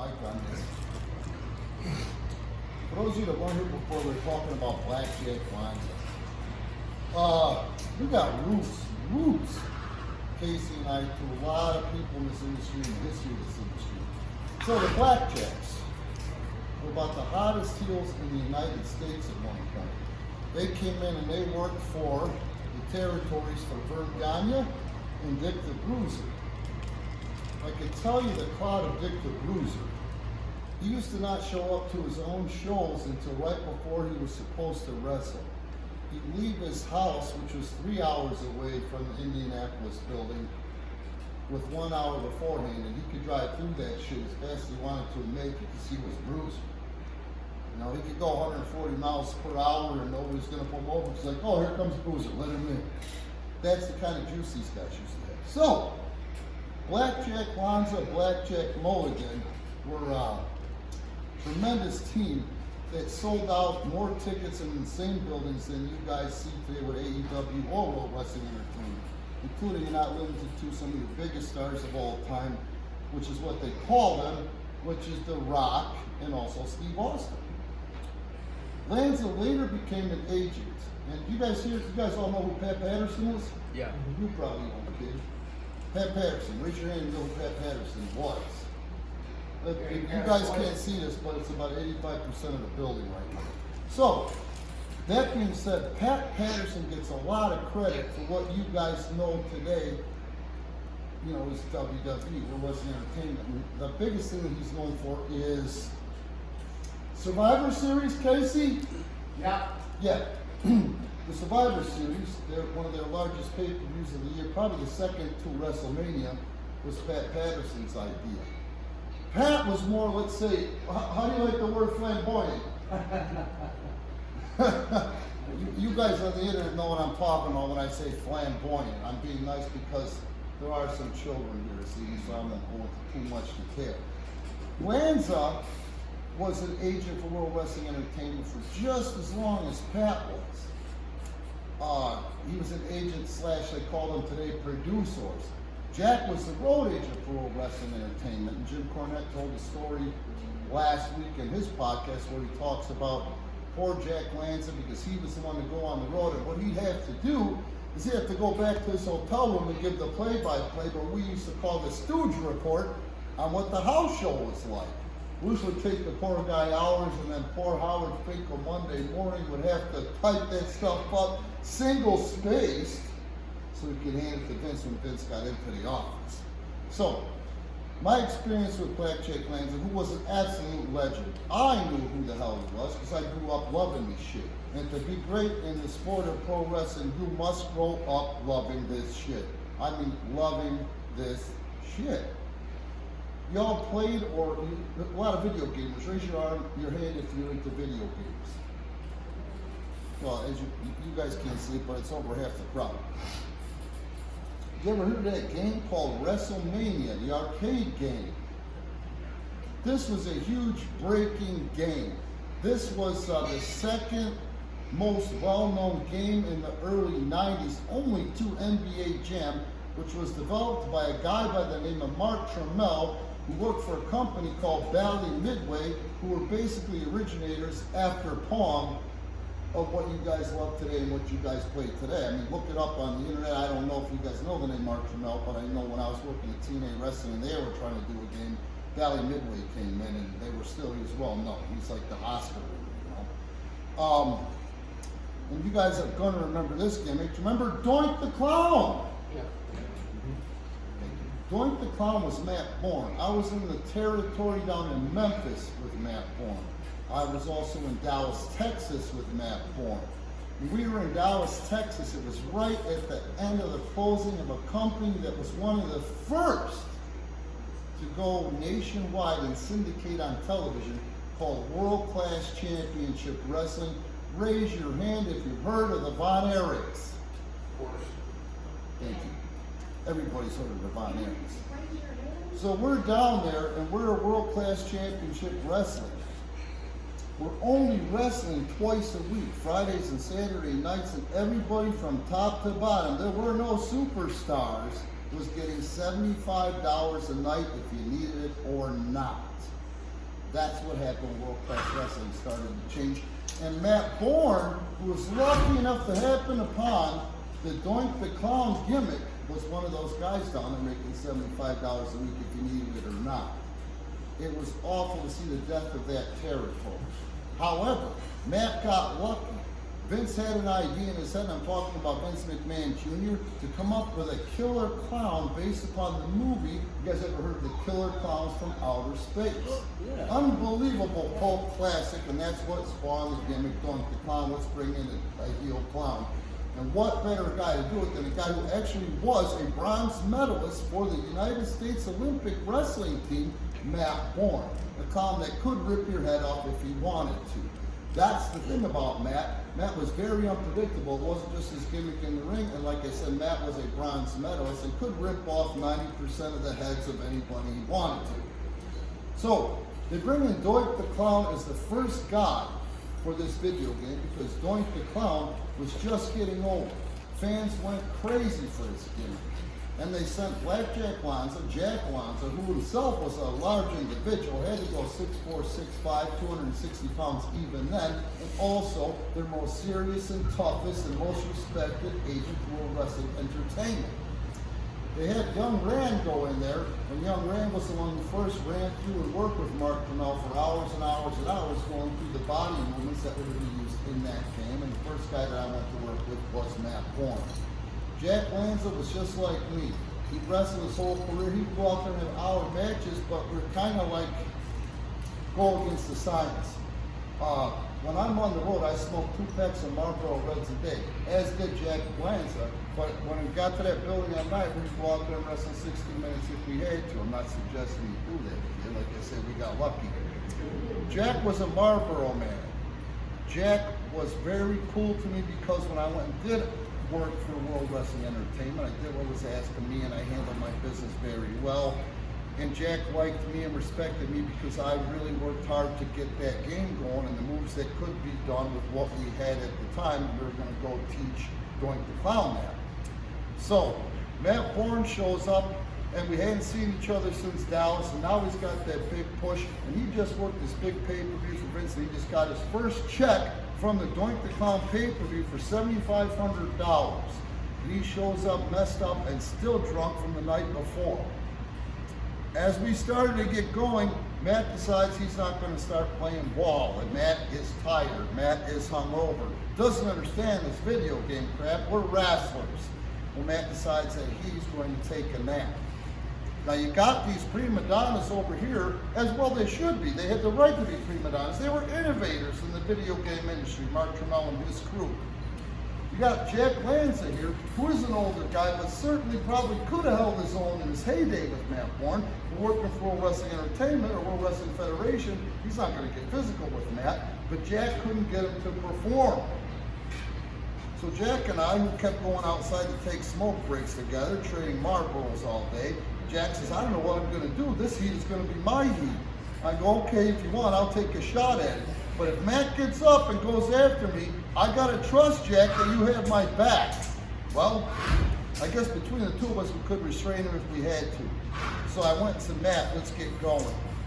mic on this. For those of you that weren't here before, we were talking about Blackjack Lanza. We got roots, Casey and I, to a lot of people in this industry and the history of this industry. So the Blackjacks were about the hottest heels in the United States at one point. They came in and they worked for the territories for Vern Gagne and Dick the Bruiser. I could tell you the crowd of Dick the Bruiser, he used to not show up to his own shows until right before he was supposed to wrestle. He'd leave his house, which was 3 hours away from the Indianapolis building, with 1 hour beforehand, and he could drive through that shit as fast as he wanted to make it because he was Bruiser. You know, he could go 140 miles per hour and nobody's going to pull him over. It's like, oh, here comes Bruiser, let him in. That's the kind of juice these guys used to have. So, Blackjack Lanza, Blackjack Mulligan were a tremendous team that sold out more tickets in insane buildings than you guys see today with AEW or World Wrestling Entertainment, including and not limited to some of the biggest stars of all time, which is what they call them, which is The Rock and also Steve Austin. Lanza later became an agent. And you guys all know who Pat Patterson is? Yeah. You probably don't, kid. Pat Patterson, raise your hand and know who Pat Patterson was. You guys can't see this, but it's about 85% of the building right now. So, that being said, Pat Patterson gets a lot of credit for what you guys know today, you know, is WWE, World Wrestling Entertainment. And the biggest thing that he's known for is Survivor Series, Casey? Yeah. Yeah. The Survivor Series, they're one of their largest pay-per-views of the year, probably the second to WrestleMania, was Pat Patterson's idea. Pat was more, let's say, how do you like the word flamboyant? you guys on the internet know what I'm talking about when I say flamboyant. I'm being nice because there are some children here to see me, so I'm not going into too much detail. Lanza was an agent for World Wrestling Entertainment for just as long as Pat was. He was an agent slash, they call them today, producers. Jack was the road agent for World Wrestling Entertainment, and Jim Cornette told the story last week in his podcast where he talks about poor Jack Lanza because he was the one to go on the road, and what he'd have to do is he'd have to go back to his hotel room and give the play-by-play, what we used to call the Stooge report on what the house show was like. Which would take the poor guy hours, and then poor Howard Finkel Monday morning would have to type that stuff up single-spaced so he could hand it to Vince when Vince got into the office. So, my experience with Blackjack Lanza, who was an absolute legend, I knew who the hell he was because I grew up loving this shit. And to be great in the sport of pro wrestling, you must grow up loving this shit. I mean, loving this shit. Y'all played a lot of video gamers. Raise your hand if you're into video games. Well, as you guys can't see it, but it's over half the crowd. You ever heard of that game called WrestleMania, the arcade game? This was a huge breaking game. This was the second most well-known game in the early 90s, only to NBA Jam, which was developed by a guy by the name of Mark Trammell, who worked for a company called Bally Midway, who were basically originators after Pong of what you guys love today and what you guys play today. I mean, look it up on the internet. I don't know if you guys know the name Mark Trammell, but I know when I was working at TNA Wrestling and they were trying to do a game, Bally Midway came in and he was well known. He's like the Oscar winner, you know. And you guys are going to remember this gimmick. Remember Doink the Clown? Yeah. Doink the Clown was Matt Bourne. I was in the territory down in Memphis with Matt Bourne. I was also in Dallas, Texas with Matt Bourne. When we were in Dallas, Texas, it was right at the end of the closing of a company that was one of the first to go nationwide and syndicate on television called World Class Championship Wrestling. Raise your hand if you've heard of the Von Erichs. Of course. Thank you. Everybody's heard of the Von Erichs. So we're down there and we're a World Class Championship Wrestling. We're only wrestling twice a week, Fridays and Saturday nights, and everybody from top to bottom, there were no superstars, was getting $75 a night if you needed it or not. That's what happened when World Class Wrestling started to change. And Matt Bourne, who was lucky enough to happen upon the Doink the Clown gimmick, was one of those guys down there making $75 a week if you needed it or not. It was awful to see the death of that territory. However, Matt got lucky. Vince had an idea in his head, and I'm talking about Vince McMahon Jr., to come up with a killer clown based upon the movie. You guys ever heard of the Killer Clowns from Outer Space? Yeah. Unbelievable cult classic, and that's what spawned the gimmick, Doink the Clown. Let's bring in a heel clown. And what better guy to do it than a guy who actually was a bronze medalist for the United States Olympic wrestling team, Matt Bourne. A clown that could rip your head off if he wanted to. That's the thing about Matt. Matt was very unpredictable. It wasn't just his gimmick in the ring. And like I said, Matt was a bronze medalist and could rip off 90% of the heads of anybody he wanted to. So they bring in Doink the Clown as the first guy for this video game because Doink the Clown was just getting old. Fans went crazy for his gimmick. And they sent Blackjack Lanza, Jack Lanza, who himself was a large individual, had to go 6'4", 6'5", 260 pounds even then, and also their most serious and toughest and most respected agent of World Wrestling Entertainment. They had Young Rand go in there, and Young Rand was the one who first ran through and worked with Mark Trammell for hours and hours and hours, going through the body movements that were to be used in that game, and the first guy that I went to work with was Matt Bourne. Jack Lanza was just like me. He'd wrestle his whole career. He'd go out there and have hour matches, but we're kind of like go against the science. When I'm on the road, I smoke 2 packs of Marlboro Reds a day, as did Jack Lanza. But when we got to that building at night, we'd go out there and wrestle 60 minutes if we had to. I'm not suggesting you do that here. Like I said, we got lucky. Jack was a Marlboro man. Jack was very cool to me because when I went and did work for World Wrestling Entertainment, I did what was asked of me, and I handled my business very well. And Jack liked me and respected me because I really worked hard to get that game going and the moves that could be done with what we had at the time. We were going to go teach Doink the Clown that. So Matt Bourne shows up, and we hadn't seen each other since Dallas, and now he's got that big push, and he just worked this big pay-per-view for Vince, and he just got his first check from the Doink the Clown pay-per-view for $7,500. And he shows up messed up and still drunk from the night before. As we started to get going, Matt decides he's not going to start playing ball, and Matt is tired. Matt is hungover. Doesn't understand this video game crap. We're wrestlers. Well, Matt decides that he's going to take a nap. Now you got these prima donnas over here, as well they should be. They had the right to be prima donnas. They were innovators in the video game industry, Mark Trammell and his crew. You got Jack Lanza here, who is an older guy, but certainly probably could have held his own in his heyday with Matt Bourne. Working for World Wrestling Entertainment or World Wrestling Federation, he's not going to get physical with Matt, but Jack couldn't get him to perform. So Jack and I, who kept going outside to take smoke breaks together, trading Marlboros all day, Jack says, I don't know what I'm going to do. This heat is going to be my heat. I go, okay, if you want, I'll take a shot at it. But if Matt gets up and goes after me, I got to trust, Jack, that you have my back. Well, I guess between the two of us, we could restrain him if we had to. So I went and said, Matt, let's get going.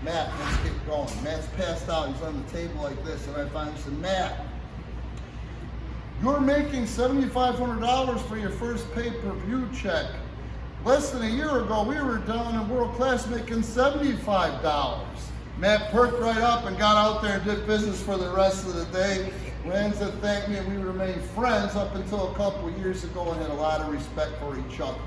Matt, let's get going. Matt's passed out. He's on the table like this. And I finally said, Matt, you're making $7,500 for your first pay-per-view check. Less than a year ago, we were down in World Class making $75. Matt perked right up and got out there and did business for the rest of the day. Lanza thanked me, and we remained friends up until a couple of years ago and had a lot of respect for each other.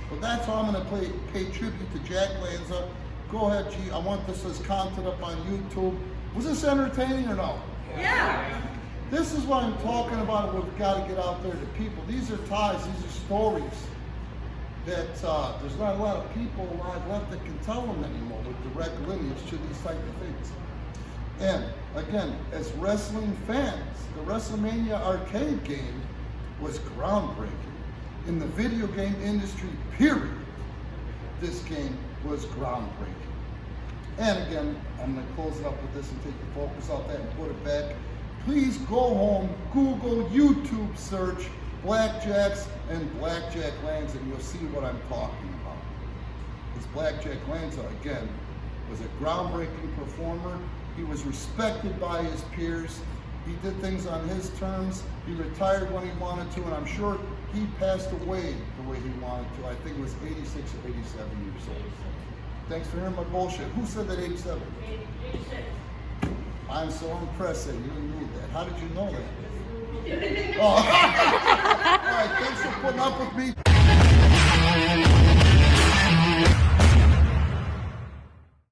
But that's how I'm going to pay tribute to Jack Lanza. Go ahead, G. I want this as content up on YouTube. Was this entertaining or no? Yeah. This is what I'm talking about. We've got to get out there to people. These are ties. These are stories that there's not a lot of people alive left that can tell them anymore with direct lineage to these type of things. And again, as wrestling fans, the WrestleMania arcade game was groundbreaking. In the video game industry, period, this game was groundbreaking. And again, I'm going to close it up with this and take the focus off that and put it back. Please go home, Google, YouTube search Blackjacks and Blackjack Lanza, and you'll see what I'm talking about. Because Blackjack Lanza, again, was a groundbreaking performer. He was respected by his peers. He did things on his terms. He retired when he wanted to, and I'm sure he passed away the way he wanted to. I think it was 86 or 87 years old. Thanks for hearing my bullshit. Who said that 87? 86. I'm so impressed that you knew that. How did you know that? Oh. All right, thanks for putting up with me.